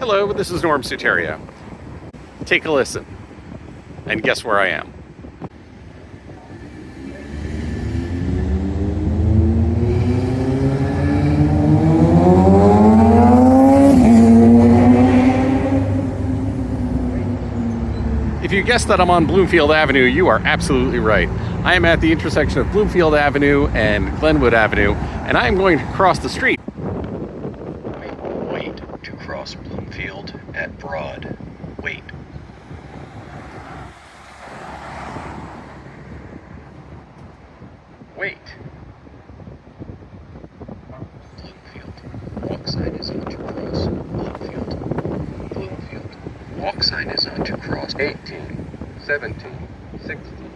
Hello, this is Norm Suteria. Take a listen, and guess where I am? If you guessed that I'm on Bloomfield Avenue, you are absolutely right. I am at the intersection of Bloomfield Avenue and Glenwood Avenue, and I am going to cross the street. Wait to cross Bloomfield at Broad. Wait. Wait. Bloomfield. Walk sign is on to cross Bloomfield. Bloomfield. Walk sign is on to cross 18, 17, 16.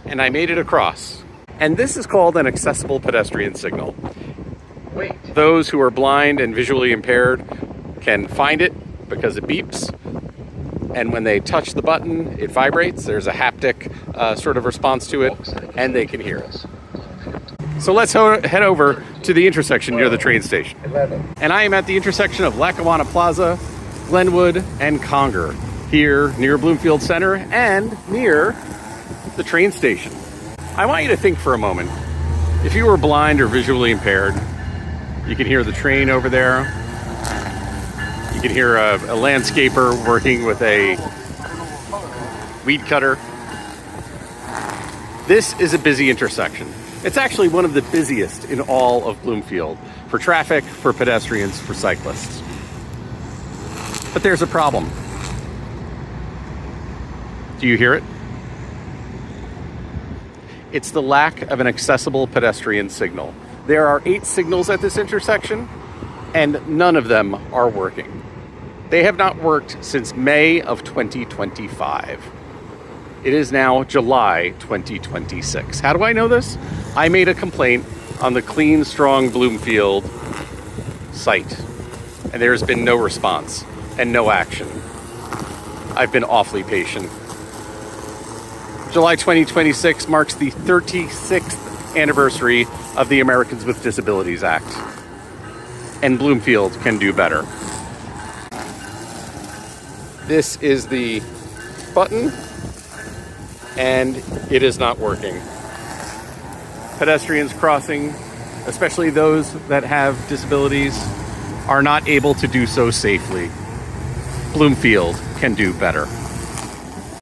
And I made it across. And this is called an accessible pedestrian signal. Wait. Those who are blind and visually impaired can find it because it beeps. And when they touch the button, it vibrates. There's a haptic sort of response to it, and they can hear it. So let's head over to the intersection near the train station. 11. And I am at the intersection of Lackawanna Plaza, Glenwood, and Conger, here near Bloomfield Center and near the train station. I want you to think for a moment. If you were blind or visually impaired, you can hear the train over there. You can hear a landscaper working with a weed cutter. This is a busy intersection. It's actually one of the busiest in all of Bloomfield for traffic, for pedestrians, for cyclists. But there's a problem. Do you hear it? It's the lack of an accessible pedestrian signal. There are 8 signals at this intersection, and none of them are working. They have not worked since May of 2025. It is now July 2026. How do I know this? I made a complaint on the Clean Strong Bloomfield site, and there's been no response and no action. I've been awfully patient. July 2026 marks the 36th anniversary of the Americans with Disabilities Act. And Bloomfield can do better. This is the button, and it is not working. Pedestrians crossing, especially those that have disabilities, are not able to do so safely. Bloomfield can do better.